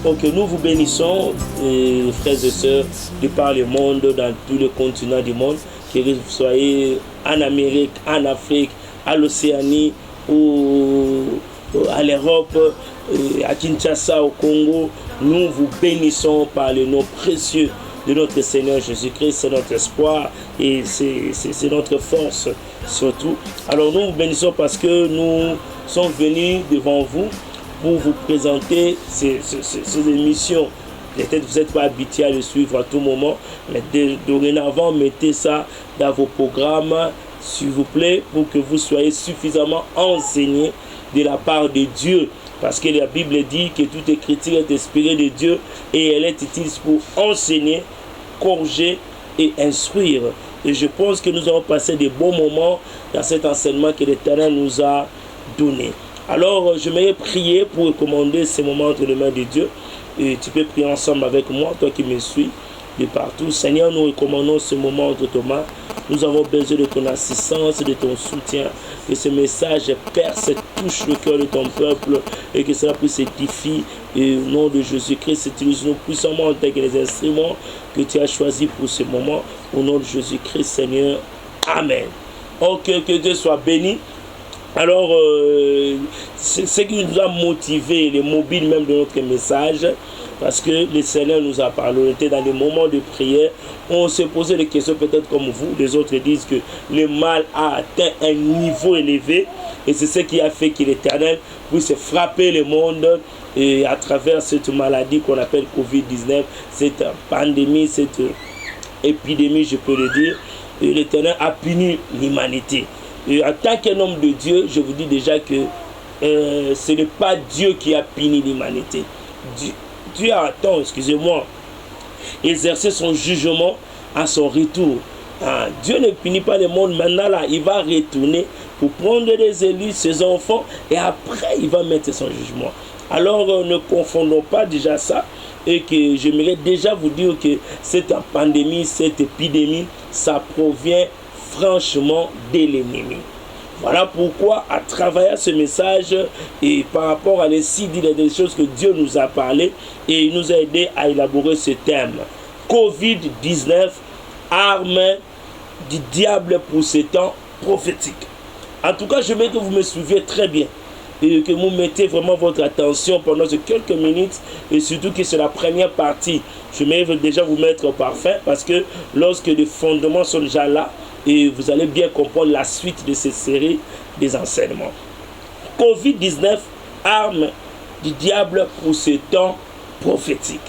Ok, nous vous bénissons, frères et sœurs, de par le monde, dans tous les continents du monde, que vous soyez en Amérique, en Afrique, à l'Océanie, ou à l'Europe, à Kinshasa, au Congo. Nous vous bénissons par le nom précieux de notre Seigneur Jésus-Christ. C'est notre espoir et c'est notre force surtout. Alors nous vous bénissons parce que nous sommes venus devant vous pour vous présenter ces émissions. Peut-être que vous n'êtes pas habitué à le suivre à tout moment, mais dorénavant, mettez ça dans vos programmes, s'il vous plaît, pour que vous soyez suffisamment enseignés de la part de Dieu. Parce que la Bible dit que toute écriture est inspirée de Dieu et elle est utile pour enseigner, corriger et instruire. Et je pense que nous avons passé des bons moments dans cet enseignement que l'Éternel nous a donné. Alors, je vais prier pour recommander ces moments entre les mains de Dieu. Et tu peux prier ensemble avec moi, toi qui me suis de partout. Seigneur, nous recommandons ce moment entre tes mains. Nous avons besoin de ton assistance, de ton soutien. Que ce message perce, touche le cœur de ton peuple et que cela puisse édifier. Et au nom de Jésus-Christ, utilise-nous puissamment en tant que les instruments que tu as choisis pour ce moment. Au nom de Jésus-Christ, Seigneur. Amen. Ok, que Dieu soit béni. Alors, ce qui nous a motivé, les mobiles même de notre message, parce que le Seigneur nous a parlé, on était dans des moments de prière, on se posait des questions peut-être comme vous, les autres disent que le mal a atteint un niveau élevé, et c'est ce qui a fait que l'Éternel puisse frapper le monde et à travers cette maladie qu'on appelle Covid-19, cette pandémie, cette épidémie, je peux le dire, et l'Éternel a puni l'humanité. Et en tant qu'un homme de Dieu, je vous dis déjà que ce n'est pas Dieu qui a puni l'humanité. Dieu a, exercé son jugement à son retour. Dieu ne punit pas le monde maintenant, là, il va retourner pour prendre des élus, ses enfants, et après il va mettre son jugement. Alors ne confondons pas déjà ça, et que j'aimerais déjà vous dire que cette pandémie, cette épidémie, ça provient franchement de l'ennemi. Voilà pourquoi, à travers ce message et par rapport à les sites, il y a des choses que Dieu nous a parlé et il nous a aidé à élaborer ce thème. Covid-19, arme du diable pour ces temps prophétiques. En tout cas, je veux que vous me suiviez très bien et que vous mettez vraiment votre attention pendant ces quelques minutes et surtout que c'est la première partie. Je vais déjà vous mettre au parfum parce que lorsque les fondements sont déjà là, et vous allez bien comprendre la suite de cette série des enseignements. Covid-19, arme du diable pour ce temps prophétique.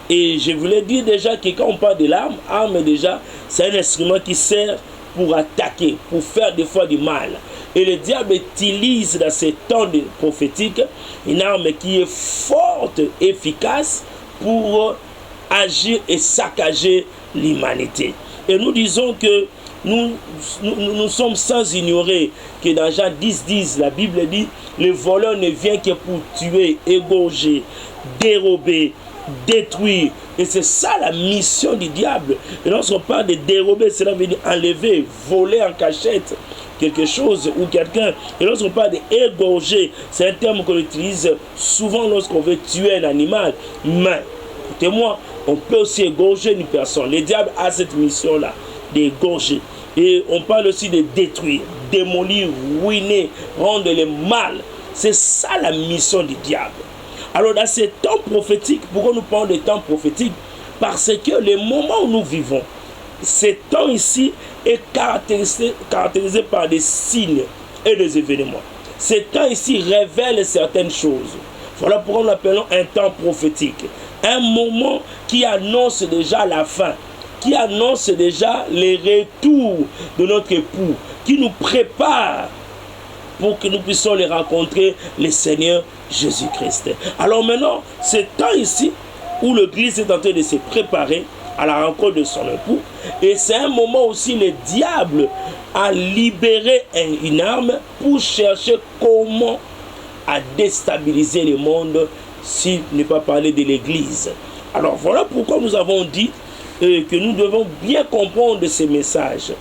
Et je voulais dire déjà que quand on parle de l'arme, arme déjà, c'est un instrument qui sert pour attaquer, pour faire des fois du mal. Et le diable utilise dans ces temps prophétiques une arme qui est forte, efficace pour agir et saccager l'humanité. Et nous disons que nous sommes sans ignorer que dans Jean 10, la Bible dit le voleur ne vient que pour tuer, égorger, dérober, détruire. Et c'est ça la mission du diable. Et lorsqu'on parle de dérober, cela veut dire enlever, voler en cachette quelque chose ou quelqu'un. Et lorsqu'on parle d'égorger, c'est un terme qu'on utilise souvent lorsqu'on veut tuer un animal. Mais, écoutez-moi, on peut aussi égorger une personne. Le diable a cette mission-là, d'égorger. Et on parle aussi de détruire, démolir, ruiner, rendre le mal. C'est ça la mission du diable. Alors dans ces temps prophétiques, pourquoi nous parlons de temps prophétiques? Parce que le moment où nous vivons, ce temps ici est caractérisé par des signes et des événements. Ce temps ici révèle certaines choses. Voilà pourquoi nous l'appelons un temps prophétique. Un moment qui annonce déjà la fin, qui annonce déjà les retours de notre époux, qui nous prépare pour que nous puissions les rencontrer, le Seigneur Jésus-Christ. Alors maintenant, c'est temps ici où l'Église est en train de se préparer à la rencontre de son époux, et c'est un moment aussi le diable a libéré une arme pour chercher comment à déstabiliser le monde, s'il n'est pas parlé de l'Église. Alors voilà pourquoi nous avons dit que nous devons bien comprendre ces messages.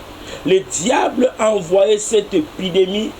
le diable a envoyé cette épidémie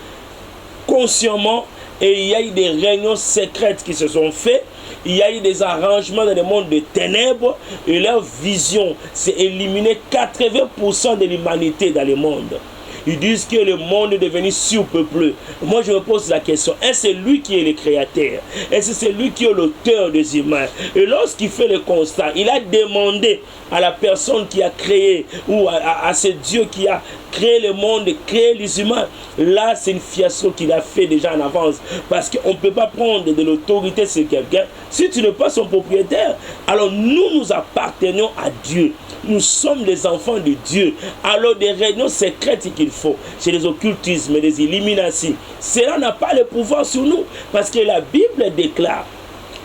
consciemment, et il y a eu des réunions secrètes qui se sont faites. Il y a eu des arrangements dans le monde de ténèbres, et leur vision, c'est éliminer 80% de l'humanité dans le monde. Ils disent que le monde est devenu surpeuplé. Moi, je me pose la question, est-ce lui qui est le créateur? Est-ce que c'est lui qui est l'auteur des humains? Et lorsqu'il fait le constat, il a demandé à la personne qui a créé, ou à ce Dieu qui a créé le monde, créé les humains. Là, c'est une fiasco qu'il a fait déjà en avance. Parce qu'on ne peut pas prendre de l'autorité sur quelqu'un si tu n'es pas son propriétaire. Alors nous appartenons à Dieu. Nous sommes des enfants de Dieu. Alors des réunions secrètes qu'il faut, chez les occultismes, les illuminations, cela n'a pas le pouvoir sur nous. Parce que la Bible déclare,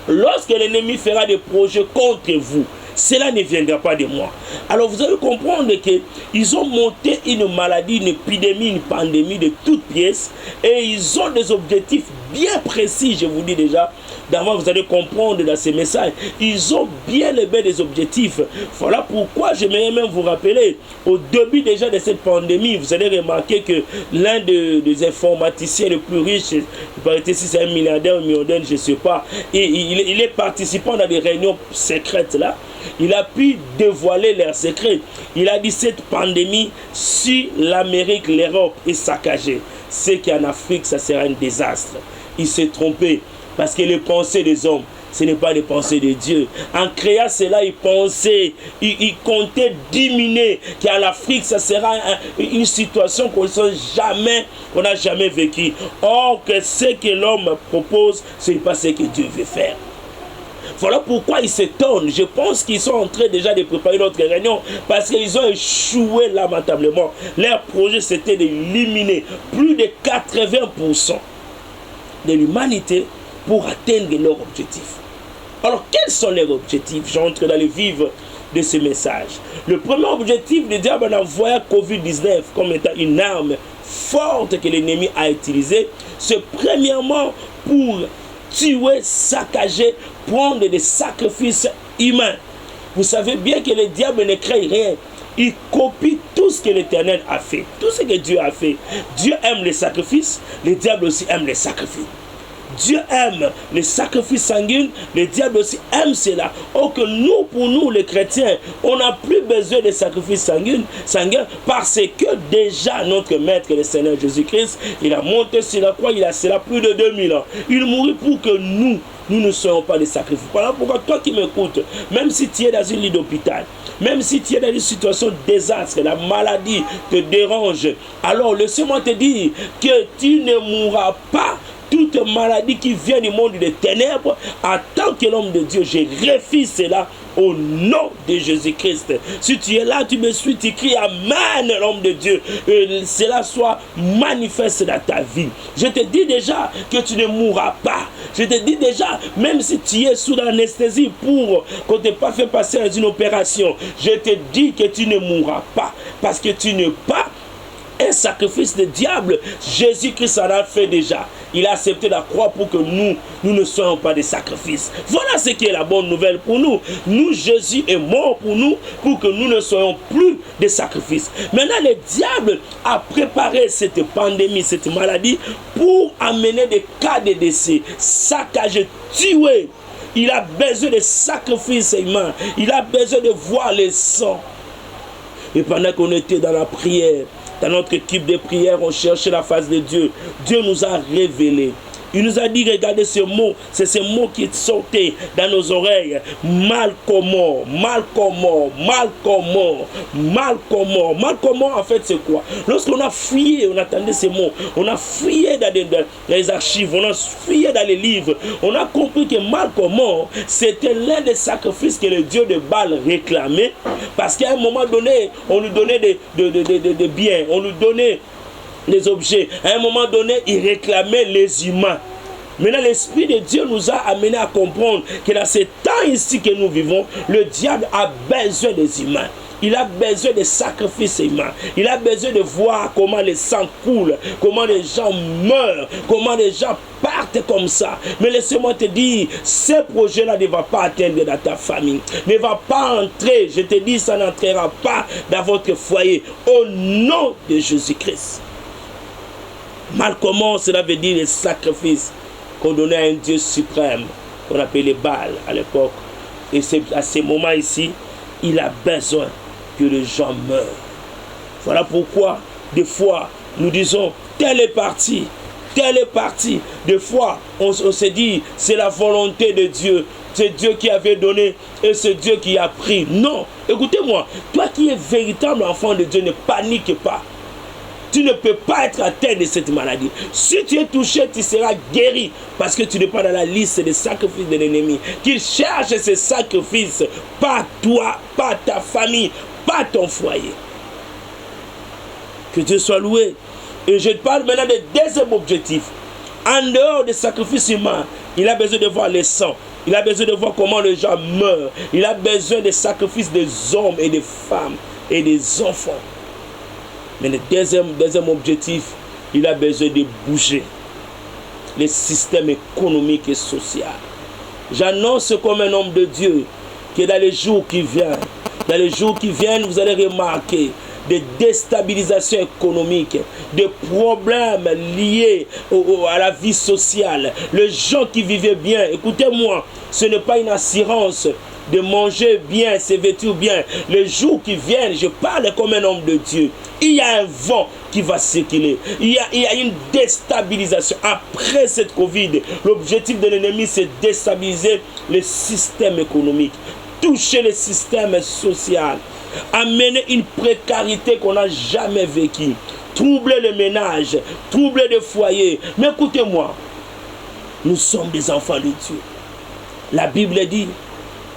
lorsque l'ennemi fera des projets contre vous, cela ne viendra pas de moi. Alors vous allez comprendre qu'ils ont monté une maladie, une épidémie, une pandémie de toutes pièces, et ils ont des objectifs bien précis, je vous dis déjà. D'abord, vous allez comprendre dans ces messages, ils ont bien et bien des objectifs. Voilà pourquoi j'aimerais même vous rappeler, au début déjà de cette pandémie, vous allez remarquer que l'un des informaticiens les plus riches, il paraît que c'est un milliardaire, je ne sais pas, et il est participant dans des réunions secrètes là. Il a pu dévoiler leurs secrets. Il a dit cette pandémie, si l'Amérique, l'Europe est saccagée, c'est qu'en Afrique, ça sera un désastre. Il s'est trompé parce que les pensées des hommes, ce n'est pas les pensées de Dieu. En créant cela, il pensait, il comptait diminuer qu'en Afrique, ça sera une situation qu'on n'a jamais vécue. Or, que ce que l'homme propose, ce n'est pas ce que Dieu veut faire. Voilà pourquoi ils s'étonnent. Je pense qu'ils sont en train déjà de préparer notre réunion parce qu'ils ont échoué lamentablement. Leur projet, c'était d'éliminer plus de 80% de l'humanité pour atteindre leur objectif. Alors, quels sont leurs objectifs? J'entre dans le vif de ce message. Le premier objectif, le diable en envoyant Covid-19 comme étant une arme forte que l'ennemi a utilisée, c'est premièrement pour tuer, saccager, prendre des sacrifices humains. Vous savez bien que le diable ne crée rien. Il copie tout ce que l'Éternel a fait. Tout ce que Dieu a fait. Dieu aime les sacrifices. Le diable aussi aime les sacrifices. Dieu aime les sacrifices sanguins, le diable aussi aime cela. Or que nous, pour nous les chrétiens, on n'a plus besoin de sacrifices sanguins parce que déjà notre Maître, le Seigneur Jésus-Christ, il a monté sur la croix, il a cela plus de 2000 ans. Il mourut pour que nous ne soyons pas des sacrifices. Voilà pourquoi toi qui m'écoutes, même si tu es dans une lit d'hôpital, même si tu es dans une situation de désastre, la maladie te dérange, alors laisse-moi te dire que tu ne mourras pas. Toute maladie qui vient du monde des ténèbres, en tant que l'homme de Dieu, je refuse cela au nom de Jésus-Christ. Si tu es là, tu me suis, tu cries Amen, l'homme de Dieu. Et cela soit manifeste dans ta vie. Je te dis déjà que tu ne mourras pas. Je te dis déjà, même si tu es sous l'anesthésie pour qu'on ne t'ait pas fait passer dans une opération, je te dis que tu ne mourras pas. Parce que tu n'es pas un sacrifice de diable. Jésus-Christ en a fait déjà. Il a accepté la croix pour que nous ne soyons pas des sacrifices. Voilà ce qui est la bonne nouvelle pour nous. Nous, Jésus est mort pour nous, pour que nous ne soyons plus des sacrifices. Maintenant, le diable a préparé cette pandémie, cette maladie, pour amener des cas de décès, saccager, tuer. Il a besoin de sacrifices humains. Il a besoin de voir le sang. Et pendant qu'on était dans la prière, dans notre équipe de prière, on cherchait la face de Dieu. Dieu nous a révélé. Il nous a dit, regardez ce mot, c'est ce mot qui est sorti dans nos oreilles. Mal comment, mal comment, mal comment, mal comment. Mal comment, en fait, c'est quoi? Lorsqu'on a fouillé, on attendait ces mots, on a fouillé dans les archives, on a fouillé dans les livres, on a compris que mal comment, c'était l'un des sacrifices que le Dieu de Baal réclamait, parce qu'à un moment donné, on lui donnait des biens, on lui donnait les objets. À un moment donné, il réclamait les humains. Maintenant, l'Esprit de Dieu nous a amené à comprendre que dans ces temps ici que nous vivons, le diable a besoin des humains. il a besoin de sacrifices humains. Il a besoin de voir comment le sang coule, comment les gens meurent, comment les gens partent comme ça. Mais laissez-moi te dire, ce projet-là ne va pas atteindre dans ta famille. Ne va pas entrer, je te dis, ça n'entrera pas dans votre foyer. Au nom de Jésus-Christ. Mal comment cela veut dire les sacrifices qu'on donnait à un Dieu suprême, qu'on appelait Baal à l'époque. Et c'est à ce moment ici, il a besoin que les gens meurent. Voilà pourquoi, des fois, nous disons, tel est parti, tel est parti. Des fois, on se dit, c'est la volonté de Dieu. C'est Dieu qui avait donné et c'est Dieu qui a pris. Non, écoutez-moi, toi qui es véritable enfant de Dieu, ne panique pas. Tu ne peux pas être atteint de cette maladie. Si tu es touché, tu seras guéri. Parce que tu n'es pas dans la liste des sacrifices de l'ennemi. Qu'il cherche ces sacrifices. Pas toi, pas ta famille, pas ton foyer. Que Dieu soit loué. Et je parle maintenant du deuxième objectif. En dehors des sacrifices humains, il a besoin de voir le sang. Il a besoin de voir comment les gens meurent. Il a besoin des sacrifices des hommes et des femmes et des enfants. Mais le deuxième objectif, il a besoin de bouger le système économique et social. J'annonce comme un homme de Dieu que dans les jours qui viennent, vous allez remarquer des déstabilisations économiques, des problèmes liés à la vie sociale. Les gens qui vivaient bien, écoutez-moi, ce n'est pas une assurance de manger bien, se vêtir bien. Les jours qui viennent, je parle comme un homme de Dieu. Il y a un vent qui va circuler. Il y a une déstabilisation. Après cette Covid, l'objectif de l'ennemi, c'est déstabiliser le système économique, toucher le système social, amener une précarité qu'on n'a jamais vécue, troubler les ménages, troubler les foyers. Mais écoutez-moi, nous sommes des enfants de Dieu. La Bible dit,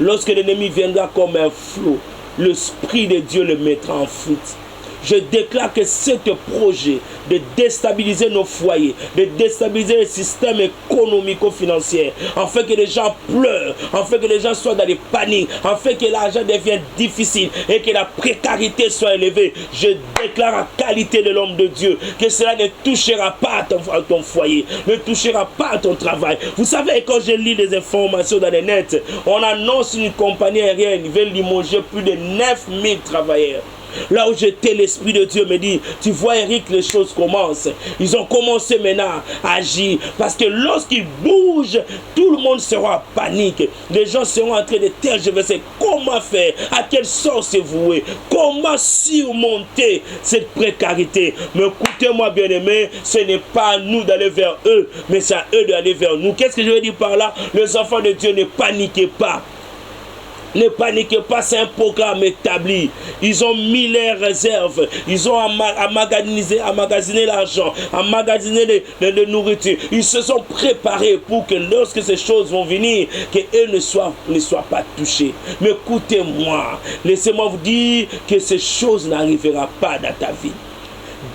lorsque l'ennemi viendra comme un flot, l'Esprit de Dieu le mettra en fuite. Je déclare que ce projet de déstabiliser nos foyers, de déstabiliser le système économico-financier, en fait que les gens pleurent, en fait que les gens soient dans des paniques, en fait que l'argent devienne difficile et que la précarité soit élevée, je déclare à qualité de l'homme de Dieu que cela ne touchera pas à ton foyer, ne touchera pas à ton travail. Vous savez, quand je lis les informations dans le net, on annonce une compagnie aérienne qui veut limoger plus de 9000 travailleurs. Là où j'étais, l'Esprit de Dieu me dit, tu vois Eric, les choses commencent. Ils ont commencé maintenant à agir. Parce que lorsqu'ils bougent, tout le monde sera en panique. Les gens seront en train de tergiverser. Comment faire? À quelle sorte se vouer? Comment surmonter cette précarité? Mais écoutez-moi bien aimé, ce n'est pas à nous d'aller vers eux, mais c'est à eux d'aller vers nous. Qu'est-ce que je veux dire par là? Les enfants de Dieu, ne paniquez pas. Ne paniquez pas, c'est un programme établi. Ils ont mis les réserves. Ils ont emmagasiné l'argent, emmagasiné les nourritures. Ils se sont préparés pour que lorsque ces choses vont venir, qu'eux ne soient pas touchés. Mais écoutez-moi, laissez-moi vous dire que ces choses n'arriveront pas dans ta vie.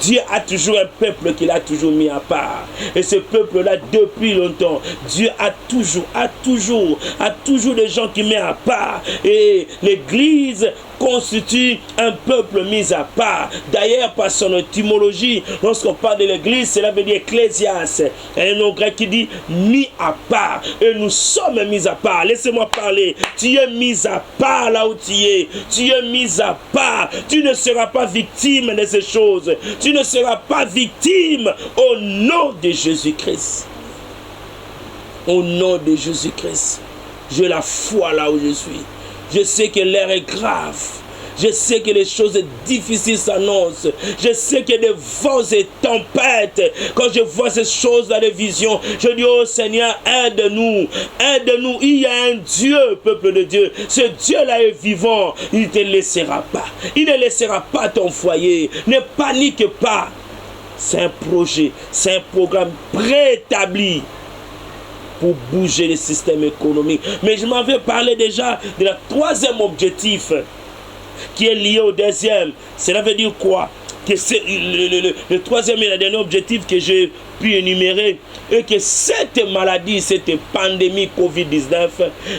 Dieu a toujours un peuple qu'il a toujours mis à part. Et ce peuple-là, depuis longtemps, Dieu a toujours des gens qui met à part. Et l'Église constitue un peuple mis à part. D'ailleurs, par son étymologie, lorsqu'on parle de l'Église, cela veut dire ecclésias, un nom grec qui dit mis à part. Et nous sommes mis à part. Laissez-moi parler. Tu es mis à part là où tu es. Tu es mis à part. Tu ne seras pas victime de ces choses. Tu ne seras pas victime au nom de Jésus-Christ. Au nom de Jésus-Christ. J'ai la foi là où je suis. Je sais que l'air est grave. Je sais que les choses difficiles s'annoncent. Je sais qu'il y a des vents et tempêtes. Quand je vois ces choses dans les visions, je dis, oh Seigneur, aide-nous. Aide-nous. Il y a un Dieu, peuple de Dieu. Ce Dieu-là est vivant. Il ne te laissera pas. Il ne laissera pas ton foyer. Ne panique pas. C'est un projet. C'est un programme préétabli pour bouger le système économique. Mais je m'en vais parler déjà de la troisième objectif qui est lié au deuxième. Cela veut dire quoi? Que c'est le troisième et le dernier objectif que j'ai pu énumérer, et que cette maladie, cette pandémie Covid-19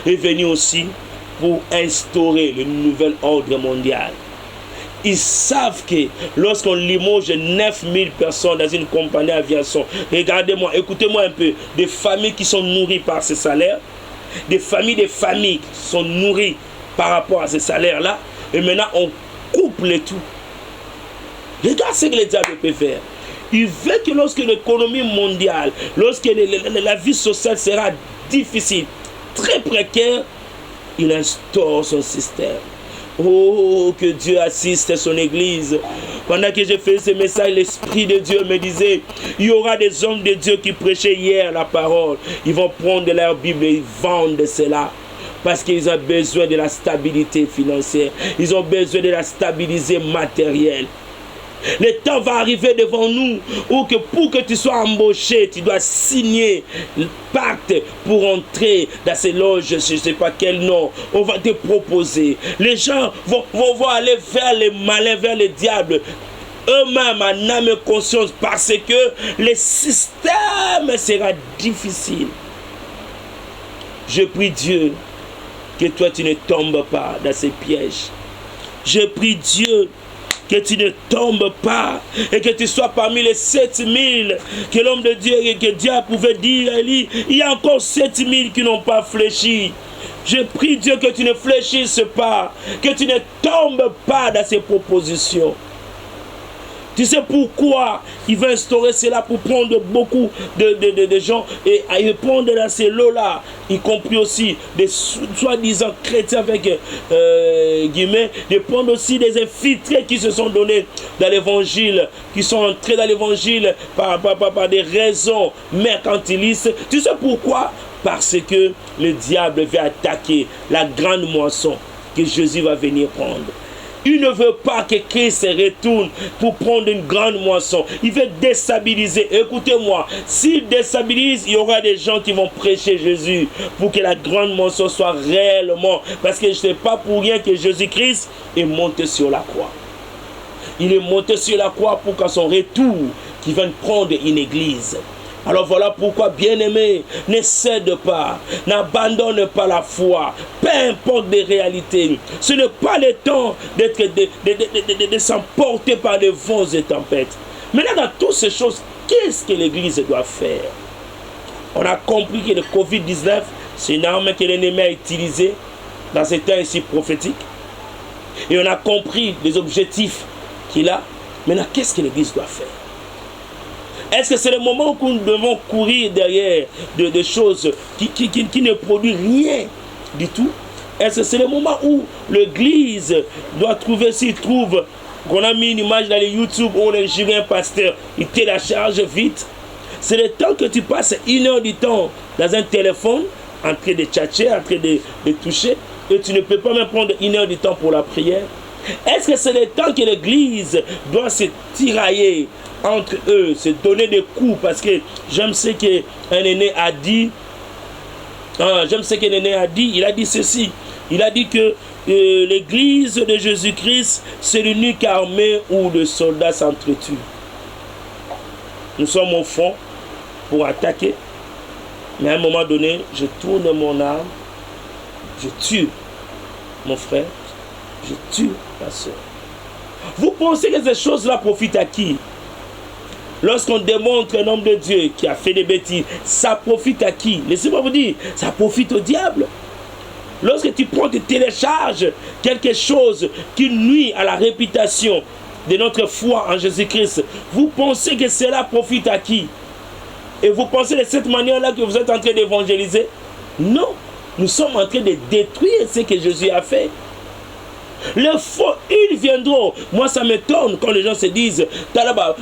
est venue aussi pour instaurer le nouvel ordre mondial. Ils savent que lorsqu'on limoge 9000 personnes dans une compagnie d'aviation, regardez-moi, écoutez-moi un peu, des familles qui sont nourries par ces salaires, des familles qui sont nourries par rapport à ces salaires-là, et maintenant on coupe le tout. Regarde ce que le diable peut faire. Il veut que lorsque l'économie mondiale, lorsque la vie sociale sera difficile, très précaire, il instaure son système. Oh, que Dieu assiste son église. Pendant que j'ai fait ce message, l'Esprit de Dieu me disait, il y aura des hommes de Dieu qui prêchaient hier la parole. Ils vont prendre leur Bible et ils vendent cela. Parce qu'ils ont besoin de la stabilité financière. Ils ont besoin de la stabilité matérielle. Le temps va arriver devant nous où que pour que tu sois embauché, tu dois signer le pacte pour entrer dans ces loges, je ne sais pas quel nom, on va te proposer. Les gens vont aller vers les malins, vers les diables, eux-mêmes en âme et conscience, parce que le système sera difficile. Je prie Dieu que toi tu ne tombes pas dans ces pièges. Je prie Dieu que tu ne tombes pas et que tu sois parmi les 7000 que l'homme de Dieu et que Dieu pouvait dire à Élie, il y a encore 7000 qui n'ont pas fléchi. Je prie Dieu que tu ne fléchisses pas, que tu ne tombes pas dans ces propositions. Tu sais pourquoi il va instaurer cela pour prendre beaucoup de gens et répondre dans ces lots-là, y compris aussi des soi-disant chrétiens avec guillemets, de prendre aussi des infiltrés qui se sont donnés dans l'évangile, qui sont entrés dans l'évangile par des raisons mercantilistes. Tu sais pourquoi? Parce que le diable va attaquer la grande moisson que Jésus va venir prendre. Il ne veut pas que Christ retourne pour prendre une grande moisson. Il veut déstabiliser. Écoutez-moi, s'il déstabilise, il y aura des gens qui vont prêcher Jésus pour que la grande moisson soit réellement. Parce que ce n'est pas pour rien que Jésus-Christ est monté sur la croix. Il est monté sur la croix pour qu'à son retour, qu'il vienne prendre une église. Alors voilà pourquoi, bien-aimé, ne cède pas, n'abandonne pas la foi, peu importe les réalités. Ce n'est pas le temps de s'emporter par les vents et tempêtes. Maintenant, dans toutes ces choses, qu'est-ce que l'Église doit faire? On a compris que le Covid-19, c'est une arme que l'ennemi a utilisée dans ces temps ici prophétiques. Et on a compris les objectifs qu'il a. Maintenant, qu'est-ce que l'Église doit faire? Est-ce que c'est le moment où nous devons courir derrière des choses qui ne produisent rien du tout? Est-ce que c'est le moment où l'Église doit trouver, s'il trouve qu'on a mis une image dans les YouTube où on est géré un pasteur, il te la charge vite? C'est le temps que tu passes 1 heure du temps dans un téléphone, en train de tchatcher, en train de toucher, et tu ne peux pas même prendre 1 heure du temps pour la prière. Est-ce que c'est le temps que l'Église doit se tirailler entre eux, se donner des coups? Parce que j'aime ce qu'un aîné a dit. Il a dit ceci. Il a dit que l'Église de Jésus-Christ, c'est l'unique armée où les soldats s'entretuent. Nous sommes au fond pour attaquer, mais à un moment donné, je tourne mon arme, je tue mon frère, je tue ma soeur. Vous pensez que ces choses-là profitent à qui? Lorsqu'on démontre un homme de Dieu qui a fait des bêtises, ça profite à qui? Laissez-moi vous dire, ça profite au diable. Lorsque tu prends, tu télécharges quelque chose qui nuit à la réputation de notre foi en Jésus-Christ, vous pensez que cela profite à qui? Et vous pensez de cette manière-là que vous êtes en train d'évangéliser? Non, nous sommes en train de détruire ce que Jésus a fait. Les faux, ils viendront. Moi, ça m'étonne quand les gens se disent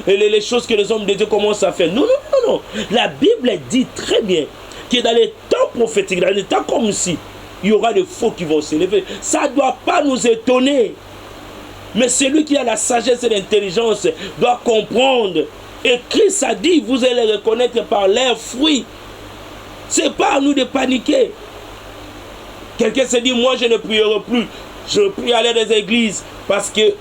les choses que les hommes de Dieu commencent à faire. Non. La Bible dit très bien que dans les temps prophétiques, dans les temps comme ici, il y aura des faux qui vont s'élever. Ça ne doit pas nous étonner. Mais celui qui a la sagesse et l'intelligence doit comprendre. Et Christ a dit, vous allez les reconnaître par leurs fruits. Ce n'est pas à nous de paniquer. Quelqu'un se dit, moi je ne prierai plus. Je prie à l'aide des églises parce que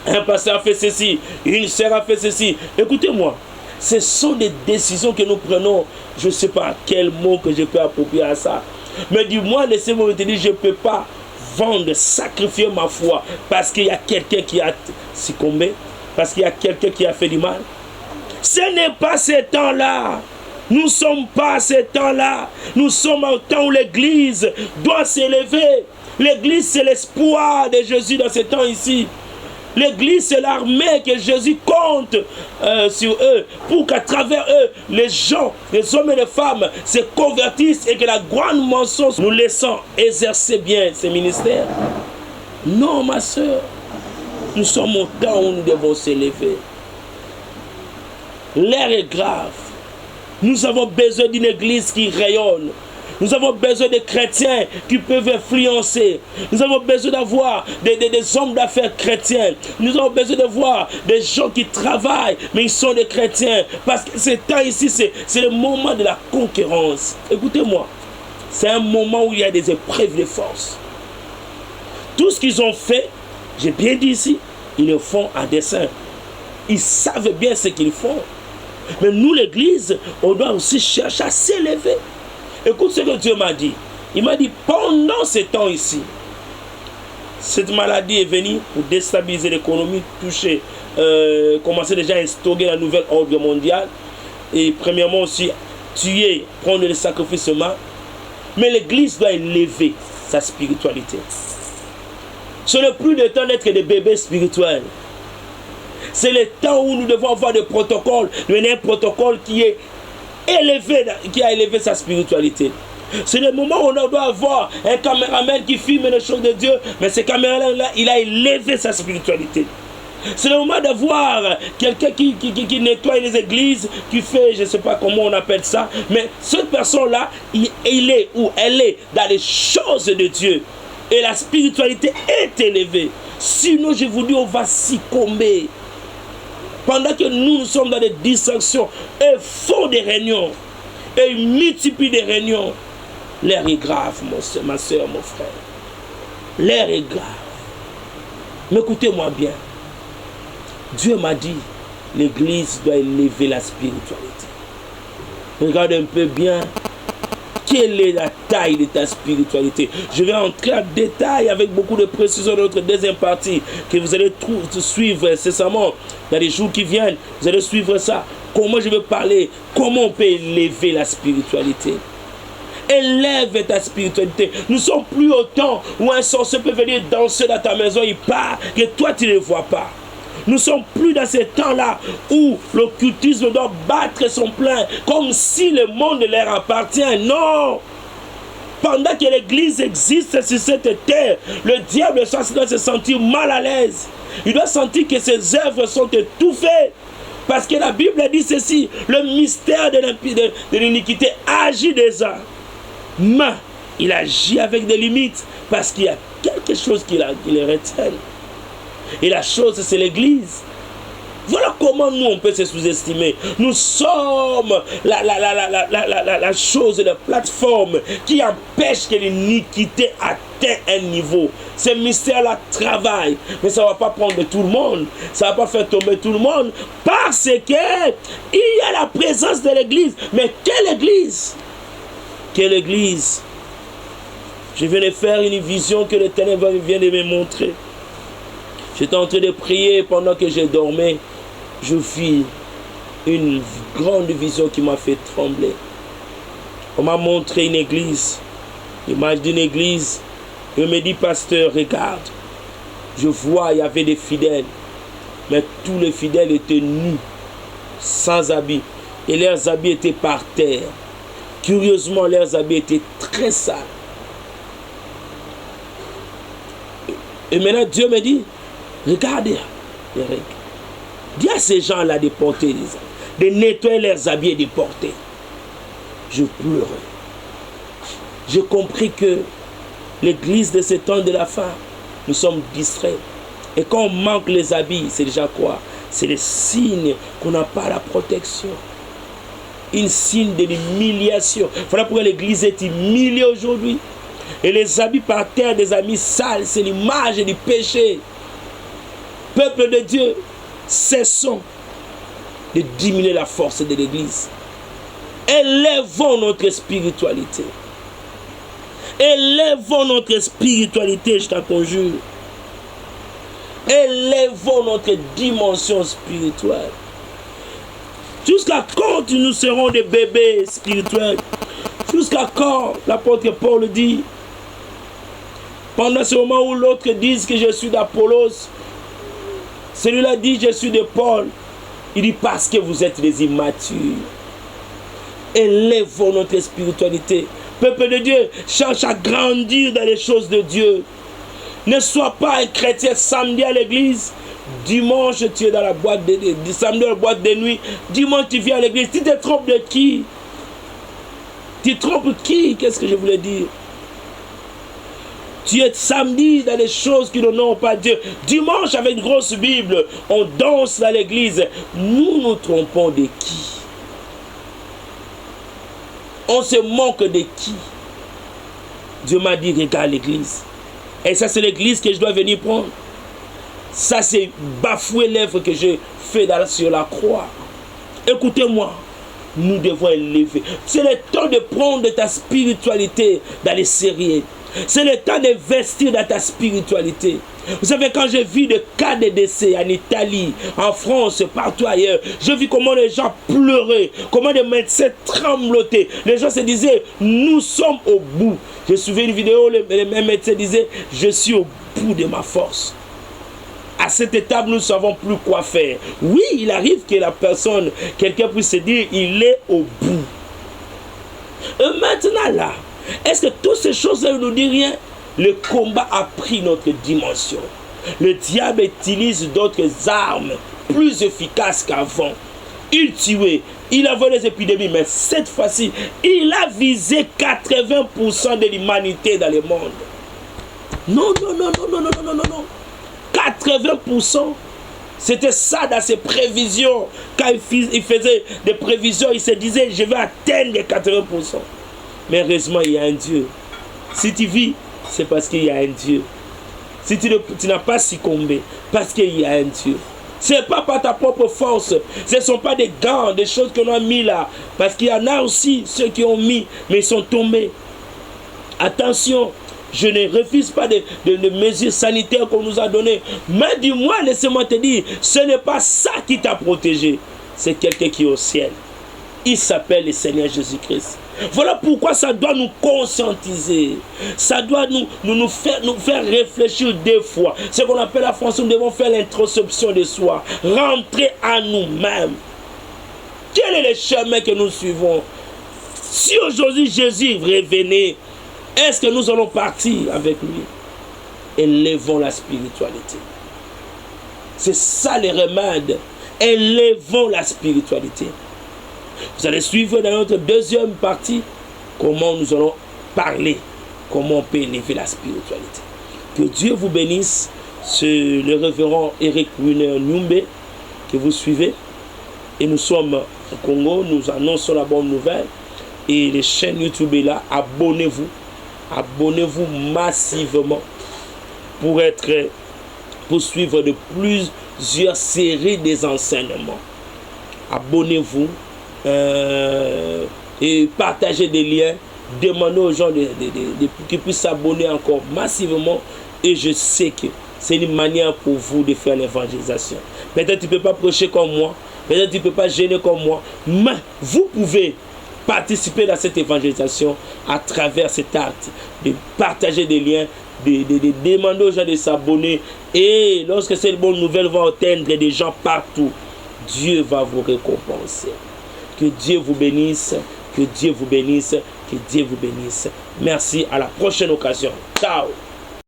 un pasteur a fait ceci, une sœur a fait ceci. Écoutez-moi, ce sont des décisions que nous prenons. Je ne sais pas quel mot que je peux approprier à ça. Mais du moins, laissez-moi te dire, je ne peux pas avant de sacrifier ma foi parce qu'il y a quelqu'un qui a succombé, parce qu'il y a quelqu'un qui a fait du mal. Ce n'est pas ce temps-là. Nous ne sommes pas à ce temps-là. Nous sommes au temps où l'Église doit s'élever. L'Église, c'est l'espoir de Jésus dans ce temps ici. L'Église, c'est l'armée que Jésus compte sur eux pour qu'à travers eux, les gens, les hommes et les femmes se convertissent et que la grande mensonge nous laissons exercer bien ces ministères. Non, ma soeur, nous sommes au temps où nous devons s'élever. L'ère est grave. Nous avons besoin d'une église qui rayonne. Nous avons besoin de chrétiens qui peuvent influencer. Nous avons besoin d'avoir des hommes d'affaires chrétiens. Nous avons besoin de voir des gens qui travaillent, mais ils sont des chrétiens. Parce que ce temps ici, c'est le moment de la concurrence. Écoutez-moi, c'est un moment où il y a des épreuves de force. Tout ce qu'ils ont fait, j'ai bien dit ici, ils le font à dessein. Ils savent bien ce qu'ils font. Mais nous, l'Église, on doit aussi chercher à s'élever. Écoute ce que Dieu m'a dit. Il m'a dit, pendant ce temps ici, cette maladie est venue pour déstabiliser l'économie, toucher, commencer déjà à instaurer la nouvelle ordre mondiale. Et premièrement aussi, tuer, prendre les sacrifices humains. Mais l'Église doit élever sa spiritualité. Ce n'est plus le temps d'être des bébés spirituels. C'est le temps où nous devons avoir des protocoles. Un protocole qui est élevé, qui a élevé sa spiritualité. C'est le moment où on doit avoir un caméraman qui filme les choses de Dieu, mais ce caméraman-là, il a élevé sa spiritualité. C'est le moment d'avoir quelqu'un qui nettoie les églises, qui fait, je ne sais pas comment on appelle ça, mais cette personne-là, il est ou elle est dans les choses de Dieu. Et la spiritualité est élevée. Sinon, je vous dis, on va succomber. Pendant que nous sommes dans des distractions, et font des réunions, et multiplient des réunions, l'air est grave, ma soeur, mon frère. L'air est grave. Mais écoutez-moi bien. Dieu m'a dit, l'Église doit élever la spiritualité. Regarde un peu bien. Quelle est la taille de ta spiritualité? Je vais entrer en détail avec beaucoup de précision dans notre deuxième partie que vous allez suivre incessamment dans les jours qui viennent. Vous allez suivre ça. Comment je vais parler? Comment on peut élever la spiritualité? Élève ta spiritualité. Nous ne sommes plus au temps où un sorcier peut venir danser dans ta maison, il part, que toi tu ne le vois pas. Nous ne sommes plus dans ce temps-là où l'occultisme doit battre son plein comme si le monde leur appartient. Non! Pendant que l'Église existe sur cette terre, le diable doit se sentir mal à l'aise. Il doit sentir que ses œuvres sont étouffées. Parce que la Bible dit ceci, le mystère de l'iniquité agit déjà. Mais il agit avec des limites parce qu'il y a quelque chose qui les retient. Et la chose, c'est l'Église. Voilà comment nous, on peut se sous-estimer. Nous sommes la chose, la plateforme qui empêche que l'iniquité atteigne un niveau. Ce mystère-là travaille, mais ça ne va pas prendre tout le monde. Ça ne va pas faire tomber tout le monde parce qu'il y a la présence de l'Église. Mais quelle Église? Quelle Église? Je viens de faire une vision que l'Éternel vient de me montrer. J'étais en train de prier pendant que je dormais. Je vis une grande vision qui m'a fait trembler. On m'a montré une église, l'image d'une église. Il me dit, pasteur, regarde. Je vois, il y avait des fidèles. Mais tous les fidèles étaient nus, sans habits. Et leurs habits étaient par terre. Curieusement, leurs habits étaient très sales. Et maintenant, Dieu me dit, regardez, Eric, dis à ces gens-là de porter, de nettoyer leurs habits et de porter. Je pleurais. J'ai compris que l'église de ce temps de la fin, nous sommes distraits. Et quand on manque les habits, c'est déjà quoi? C'est le signe qu'on n'a pas la protection. Une signe de l'humiliation. Voilà pourquoi l'église est humiliée aujourd'hui. Et les habits par terre des habits sales, c'est l'image du péché. Peuple de Dieu, cessons de diminuer la force de l'église. Élevons notre spiritualité. Élevons notre spiritualité, je t'en conjure. Élevons notre dimension spirituelle. Jusqu'à quand nous serons des bébés spirituels? Jusqu'à quand? L'apôtre Paul dit, pendant ce moment où l'autre dit que je suis d'Apollos, celui-là dit je suis de Paul. Il dit parce que vous êtes des immatures. Élevons notre spiritualité. Peuple de Dieu, cherche à grandir dans les choses de Dieu. Ne sois pas un chrétien samedi à l'église. Dimanche, tu es dans la boîte de samedi dans la boîte de nuit. Dimanche, tu viens à l'église. Tu te trompes de qui? Tu trompes qui? Qu'est-ce que je voulais dire? Tu es samedi dans les choses qui n'honorent pas Dieu. Dimanche, avec une grosse Bible, on danse dans l'église. Nous nous trompons de qui? On se manque de qui? Dieu m'a dit, regarde l'église. Et ça, c'est l'église que je dois venir prendre. Ça, c'est bafouer l'œuvre que je fais sur la croix. Écoutez-moi, nous devons élever. C'est le temps de prendre ta spiritualité dans les séries. C'est le temps d'investir dans ta spiritualité. Vous savez, quand j'ai vu des cas de décès en Italie, en France, partout ailleurs, je vis comment les gens pleuraient, comment les médecins tremblotaient. Les gens se disaient, nous sommes au bout. J'ai suivi une vidéo, les mêmes médecins disaient, je suis au bout de ma force. À cette étape, nous ne savons plus quoi faire. Oui, il arrive que la personne, quelqu'un puisse se dire, il est au bout. Et maintenant là, est-ce que toutes ces choses-là ne nous disent rien? Le combat a pris notre dimension. Le diable utilise d'autres armes plus efficaces qu'avant. Il tuait, il avait des épidémies, mais cette fois-ci, il a visé 80% de l'humanité dans le monde. Non, non, non, non, non, non, non, non, non. 80%. C'était ça dans ses prévisions. Quand il faisait des prévisions, il se disait, je vais atteindre les 80%. Mais heureusement, il y a un Dieu. Si tu vis, c'est parce qu'il y a un Dieu. Si tu n'as pas succombé, parce qu'il y a un Dieu. Ce n'est pas par ta propre force. Ce ne sont pas des gants, des choses qu'on a mis là. Parce qu'il y en a aussi ceux qui ont mis, mais ils sont tombés. Attention, je ne refuse pas de mesures sanitaires qu'on nous a données. Mais du moins, laissez-moi te dire, ce n'est pas ça qui t'a protégé. C'est quelqu'un qui est au ciel. Il s'appelle le Seigneur Jésus-Christ. Voilà pourquoi ça doit nous conscientiser. Ça doit nous faire réfléchir deux fois. Ce qu'on appelle en français, nous devons faire l'introspection de soi. Rentrer en nous-mêmes. Quel est le chemin que nous suivons? Si aujourd'hui Jésus revenait, est-ce que nous allons partir avec lui? Élevons la spiritualité. C'est ça le remède. Élevons la spiritualité. Vous allez suivre dans notre deuxième partie comment nous allons parler, comment on peut élever la spiritualité. Que Dieu vous bénisse. C'est le révérend Eric Winer Numbe que vous suivez. Et nous sommes au Congo, nous annonçons la bonne nouvelle. Et les chaînes YouTube est là, abonnez-vous. Abonnez-vous massivement pour suivre de plusieurs séries des enseignements. Abonnez-vous. Et partager des liens, demander aux gens qu'ils puissent s'abonner encore massivement. Et je sais que c'est une manière pour vous de faire l'évangélisation. Peut-être tu ne peux pas prêcher comme moi, peut-être tu ne peux pas gêner comme moi, mais vous pouvez participer à cette évangélisation à travers cet acte de partager des liens, de demander aux gens de s'abonner. Et lorsque cette bonne nouvelle va atteindre des gens partout, Dieu va vous récompenser. Que Dieu vous bénisse, que Dieu vous bénisse, que Dieu vous bénisse. Merci, à la prochaine occasion. Ciao.